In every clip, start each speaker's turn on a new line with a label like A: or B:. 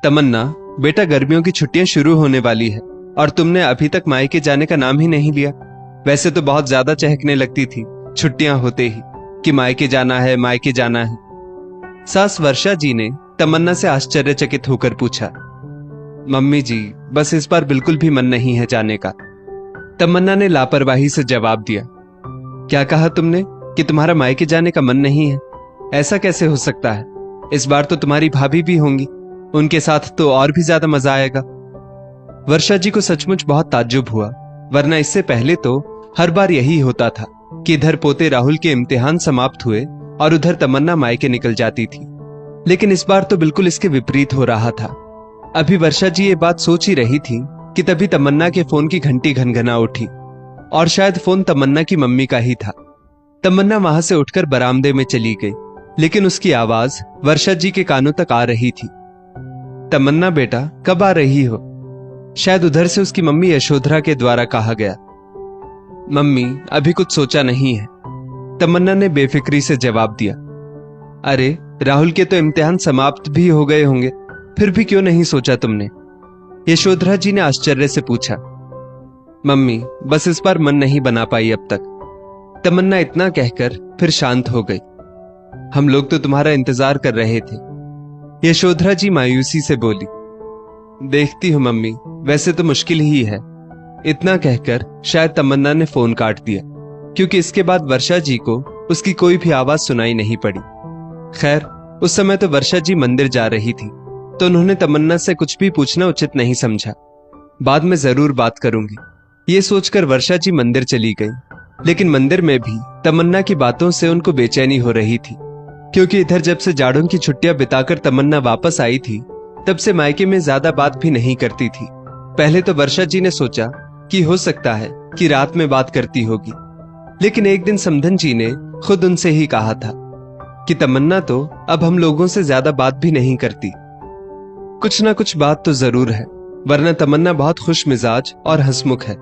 A: तमन्ना, बेटा गर्मियों की छुट्टियां शुरू होने वाली है और तुमने अभी तक मायके जाने का नाम ही नहीं लिया। वैसे तो बहुत ज्यादा चहकने लगती थी छुट्टियां होते ही कि मायके जाना है, मायके जाना है। सास वर्षा जी ने तमन्ना से आश्चर्यचकित होकर पूछा, मम्मी जी, बस इस बार बिल्कुल भी मन नहीं है जाने का। तमन्ना ने लापरवाही से जवाब दिया, क्या कहा तुमने कि तुम्हारा मायके जाने का मन नहीं है? ऐसा कैसे हो सकता है? इस बार तो तुम्हारी भाभी भी होंगी, उनके साथ तो और भी ज्यादा मजा आएगा। वर्षा जी को सचमुच बहुत ताज्जुब हुआ, वरना इससे पहले तो हर बार यही होता था कि इधर पोते राहुल के इम्तिहान समाप्त हुए और उधर तमन्ना मायके निकल जाती थी। लेकिन इस बार तो बिल्कुल इसके विपरीत हो रहा था। अभी वर्षा जी ये बात सोच ही रही थी कि तभी तमन्ना के फोन की घंटी घनघना उठी और शायद फोन तमन्ना की मम्मी का ही था। तमन्ना वहां से उठकर बरामदे में चली गई, लेकिन उसकी आवाज वर्षा जी के कानों तक आ रही थी। तमन्ना बेटा, कब आ रही हो? शायद उधर से उसकी मम्मी यशोधरा के द्वारा कहा गया। मम्मी, अभी कुछ सोचा नहीं है, तमन्ना ने बेफिक्री से जवाब दिया। अरे, राहुल के तो इम्तिहान समाप्त भी हो गए होंगे, फिर भी क्यों नहीं सोचा तुमने? यशोधरा जी ने आश्चर्य से पूछा। मम्मी, बस इस बार मन नहीं बना पाई अब तक। तमन्ना इतना कहकर फिर शांत हो गई। हम लोग तो तुम्हारा इंतजार कर रहे थे, यशोधरा जी मायूसी से बोली। देखती हूं मम्मी, वैसे तो मुश्किल ही है। इतना कहकर शायद तमन्ना ने फोन काट दिया, क्योंकि इसके बाद वर्षा जी को उसकी कोई भी आवाज सुनाई नहीं पड़ी। खैर, उस समय तो वर्षा जी मंदिर जा रही थी, तो उन्होंने तमन्ना से कुछ भी पूछना उचित नहीं समझा। बाद में जरूर बात करूंगी, ये सोचकर वर्षा जी मंदिर चली गई। लेकिन मंदिर में भी तमन्ना की बातों से उनको बेचैनी हो रही थी, क्योंकि इधर जब से जाड़ों की छुट्टियां बिताकर तमन्ना वापस आई थी, तब से मायके में ज्यादा बात भी नहीं करती थी। पहले तो वर्षा जी ने सोचा कि हो सकता है कि रात में बात करती होगी, लेकिन एक दिन समधन जी ने खुद उनसे ही कहा था कि तमन्ना तो अब हम लोगों से ज्यादा बात भी नहीं करती। कुछ ना कुछ बात तो जरूर है, वरना तमन्ना बहुत खुश मिजाज और हंसमुख है।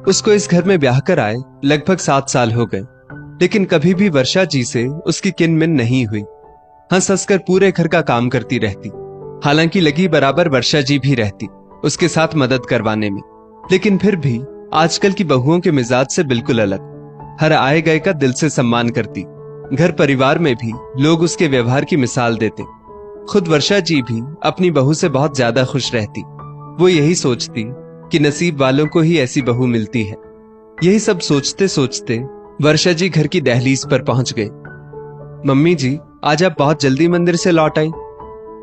A: उसको इस घर में ब्याह कर आए लगभग 7 साल हो गए, लेकिन कभी भी वर्षा जी से उसकी किनमिन नहीं हुई। हंस हंसकर पूरे घर का काम करती रहती। हालांकि लगी बराबर वर्षा जी भी रहती उसके साथ मदद करवाने में, लेकिन फिर भी आजकल की बहुओं के मिजाज से बिल्कुल अलग। हर आए गए का दिल से सम्मान करती। घर परिवार में भी लोग उसके व्यवहार की मिसाल देते। खुद वर्षा जी भी अपनी बहू से बहुत ज्यादा खुश रहती। वो यही सोचती कि नसीब वालों को ही ऐसी बहू मिलती है। यही सब सोचते सोचते वर्षा जी घर की दहलीज पर पहुंच गए। मम्मी जी, आज आप बहुत जल्दी मंदिर से लौट आई,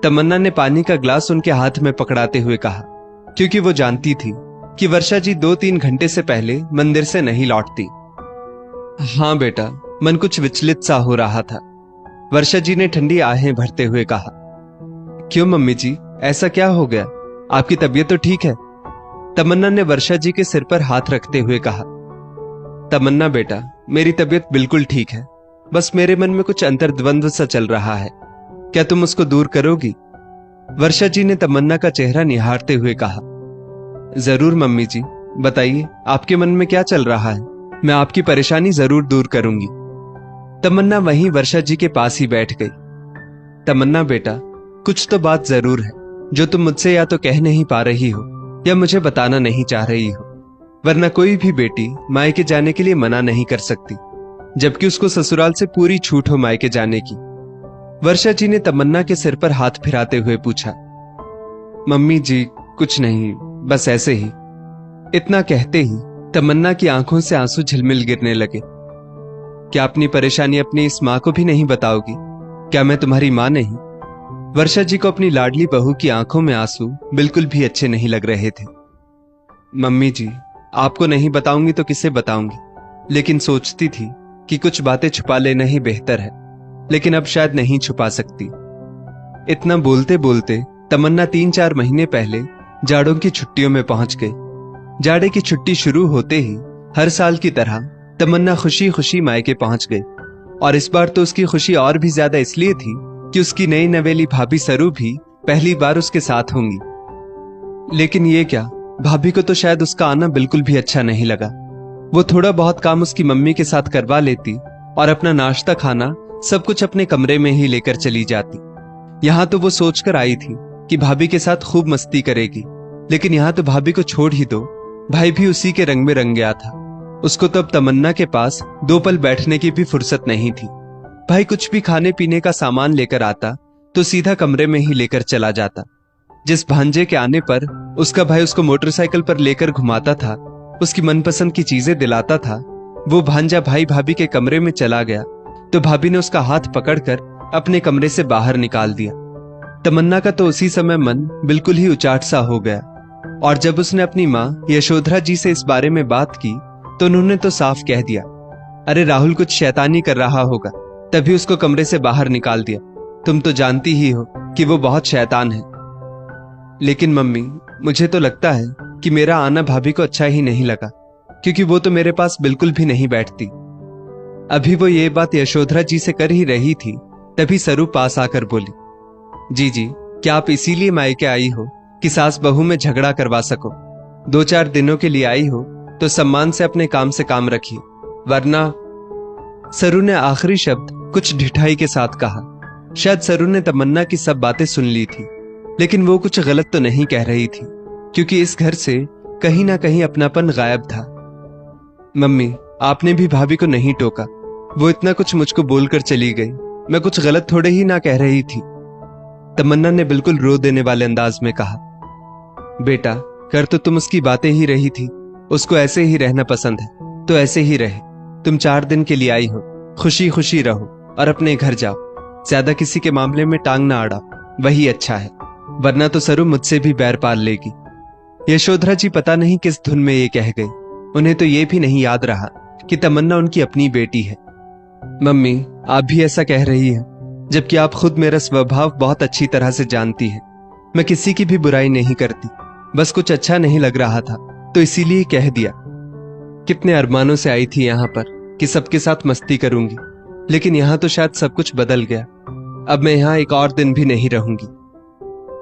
A: तमन्ना ने पानी का ग्लास उनके हाथ में पकड़ाते हुए कहा, क्योंकि वो जानती थी कि वर्षा जी 2-3 घंटे से पहले मंदिर से नहीं लौटती। हाँ बेटा, मन कुछ विचलित सा हो रहा था, वर्षा जी ने ठंडी आहें भरते हुए कहा। क्यों मम्मी जी, ऐसा क्या हो गया? आपकी तबीयत तो ठीक है? तमन्ना ने वर्षा जी के सिर पर हाथ रखते हुए कहा। तमन्ना बेटा, मेरी तबीयत बिल्कुल ठीक है, बस मेरे मन में कुछ अंतर्द्वंद्व सा चल रहा है। क्या तुम उसको दूर करोगी? वर्षा जी ने तमन्ना का चेहरा निहारते हुए कहा। जरूर मम्मी जी, बताइए आपके मन में क्या चल रहा है, मैं आपकी परेशानी जरूर दूर करूंगी। तमन्ना वहीं वर्षा जी के पास ही बैठ गई। तमन्ना बेटा, कुछ तो बात जरूर है जो तुम मुझसे या तो कह नहीं पा रही हो या मुझे बताना नहीं चाह रही हो, वरना कोई भी बेटी मायके जाने के लिए मना नहीं कर सकती, जबकि उसको ससुराल से पूरी छूट हो मायके जाने की। वर्षा जी ने तमन्ना के सिर पर हाथ फिराते हुए पूछा। मम्मी जी, कुछ नहीं, बस ऐसे ही। इतना कहते ही तमन्ना की आंखों से आंसू झिलमिल गिरने लगे। क्या अपनी परेशानी अपनी इस माँ को भी नहीं बताओगी? क्या मैं तुम्हारी माँ नहीं? वर्षा जी को अपनी लाडली बहू की आंखों में आंसू बिल्कुल भी अच्छे नहीं लग रहे थे। मम्मी जी, आपको नहीं बताऊंगी तो किसे बताऊंगी, लेकिन सोचती थी कि कुछ बातें छुपा लेना ही बेहतर है, लेकिन अब शायद नहीं छुपा सकती। इतना बोलते बोलते तमन्ना 3-4 महीने पहले जाड़ों की छुट्टियों में पहुंच गई। जाड़े की छुट्टी शुरू होते ही हर साल की तरह तमन्ना खुशी खुशी मायके पहुंच गई, और इस बार तो उसकी खुशी और भी ज्यादा इसलिए थी कि उसकी नई नवेली भाभी सरू भी पहली बार उसके साथ होंगी। लेकिन ये क्या, भाभी को तो शायद उसका आना बिल्कुल भी अच्छा नहीं लगा। वो थोड़ा बहुत काम उसकी मम्मी के साथ करवा लेती और अपना नाश्ता खाना सब कुछ अपने कमरे में ही लेकर चली जाती। यहाँ तो वो सोचकर आई थी कि भाभी के साथ खूब मस्ती करेगी, लेकिन यहाँ तो भाभी को छोड़ ही दो, भाई भी उसी के रंग में रंग गया था। उसको तो अब तमन्ना के पास 2 पल बैठने की भी फुर्सत नहीं थी। भाई कुछ भी खाने पीने का सामान लेकर आता तो सीधा कमरे में ही लेकर चला जाता। जिस भांजे के आने पर उसका भाई उसको मोटरसाइकिल पर लेकर घुमाता था, उसकी मनपसंद की चीजें दिलाता था, वो भांजा भाई भाभी के कमरे में चला गया तो भाभी ने उसका हाथ पकड़कर अपने कमरे से बाहर निकाल दिया। तमन्ना का तो उसी समय मन बिल्कुल ही उचाट सा हो गया, और जब उसने अपनी माँ यशोधरा जी से इस बारे में बात की तो उन्होंने तो साफ कह दिया, अरे राहुल कुछ शैतानी कर रहा होगा, तभी उसको कमरे से बाहर निकाल दिया। तुम तो जानती ही हो कि वो बहुत शैतान है। लेकिन मम्मी, मुझे तो लगता है कि मेरा आना भाभी को अच्छा ही नहीं लगा, क्योंकि वो तो मेरे पास बिल्कुल भी नहीं बैठती। अभी वो ये बात यशोधरा जी से कर ही रही थी, तभी सरू पास आकर बोली, जी, क्या आप इसीलिए मायके आई हो कि सास बहू में झगड़ा करवा सको? 2-4 दिनों के लिए आई हो तो सम्मान से अपने काम से काम रखिए, वरना। सरू ने आखिरी शब्द कुछ ढिठाई के साथ कहा। शायद सरू ने तमन्ना की सब बातें सुन ली थी, लेकिन वो कुछ गलत तो नहीं कह रही थी, क्योंकि इस घर से कहीं ना कहीं अपनापन गायब था। मम्मी, आपने भी भाभी को नहीं टोका, वो इतना कुछ मुझको बोलकर चली गई, मैं कुछ गलत थोड़े ही ना कह रही थी। तमन्ना ने बिल्कुल रो देने वाले अंदाज में कहा, बेटा, कर तो तुम उसकी बातें ही रही थी, उसको ऐसे ही रहना पसंद है तो ऐसे ही रहे। तुम 4 दिन के लिए आई हो, खुशी खुशी रहो और अपने घर जाओ, ज्यादा किसी के मामले में टांग ना अड़ाओ, वही अच्छा है, वरना तो सरू मुझसे भी बैर पाल लेगी। यशोधरा जी पता नहीं किस धुन में ये कह गई, उन्हें तो ये भी नहीं याद रहा कि तमन्ना उनकी अपनी बेटी है। मम्मी, आप भी ऐसा कह रही हैं, जबकि आप खुद मेरा स्वभाव बहुत अच्छी तरह से जानती हैं। मैं किसी की भी बुराई नहीं करती, बस कुछ अच्छा नहीं लग रहा था तो इसीलिए कह दिया। कितने अरमानों से आई थी यहाँ पर कि सबके साथ मस्ती करूंगी, लेकिन यहाँ तो शायद सब कुछ बदल गया। अब मैं यहाँ एक और दिन भी नहीं रहूंगी।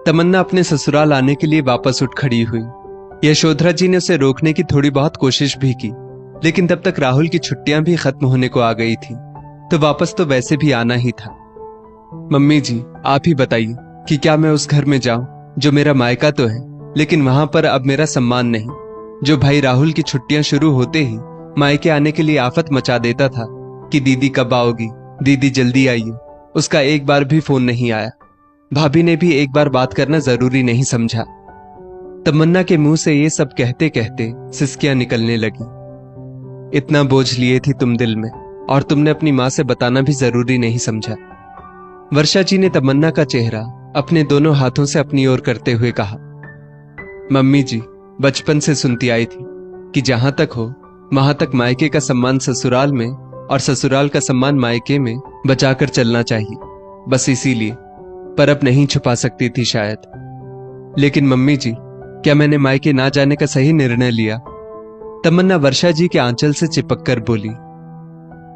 A: तमन्ना अपने ससुराल आने के लिए वापस उठ खड़ी हुई। यशोधरा जी ने उसे रोकने की थोड़ी बहुत कोशिश भी की, लेकिन तब तक राहुल की छुट्टियां भी खत्म होने को आ गई थी, तो वापस तो वैसे भी आना ही था। मम्मी जी, आप ही बताइए कि क्या मैं उस घर में जाऊं जो मेरा मायका तो है, लेकिन वहां पर अब मेरा सम्मान नहीं। जो भाई राहुल की छुट्टियां शुरू होते ही मायके आने के लिए आफत मचा देता था कि दीदी कब आओगी, दीदी जल्दी आइए, उसका एक बार भी फोन नहीं आया। भाभी ने भी एक बार बात करना जरूरी नहीं समझा। तमन्ना के मुंह से ये सब कहते कहते सिसकियां निकलने लगी। इतना बोझ लिए थी तुम दिल में, और तुमने अपनी मां से बताना भी जरूरी नहीं समझा। वर्षा जी ने तमन्ना का चेहरा अपने दोनों हाथों से अपनी ओर करते हुए कहा, मम्मी जी, बचपन से सुनती आई थी कि जहां तक हो वहां तक मायके का सम्मान ससुराल में और ससुराल का सम्मान मायके में बचाकर चलना चाहिए, बस इसीलिए। पर अब नहीं छुपा सकती थी शायद। लेकिन मम्मी जी, क्या मैंने मायके ना जाने का सही निर्णय लिया? तमन्ना वर्षा जी के आंचल से चिपक कर बोली,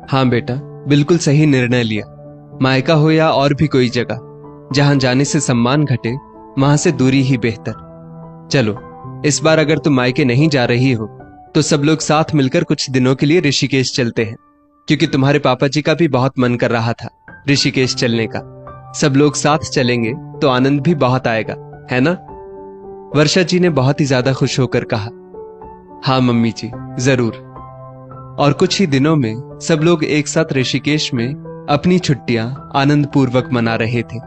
A: हाँ बेटा, बिल्कुल सही निर्णय लिया। मायका हो या और भी कोई जगह, जहां जाने से सम्मान घटे वहां से दूरी ही बेहतर। चलो, इस बार अगर तुम मायके नहीं जा रही हो तो सब लोग साथ मिलकर कुछ दिनों के लिए ऋषिकेश चलते हैं, क्योंकि तुम्हारे पापा जी का भी बहुत मन कर रहा था ऋषिकेश चलने का। सब लोग साथ चलेंगे तो आनंद भी बहुत आएगा, है ना? वर्षा जी ने बहुत ही ज्यादा खुश होकर कहा, हाँ मम्मी जी, जरूर। और कुछ ही दिनों में सब लोग एक साथ ऋषिकेश में अपनी छुट्टियां आनंद पूर्वक मना रहे थे।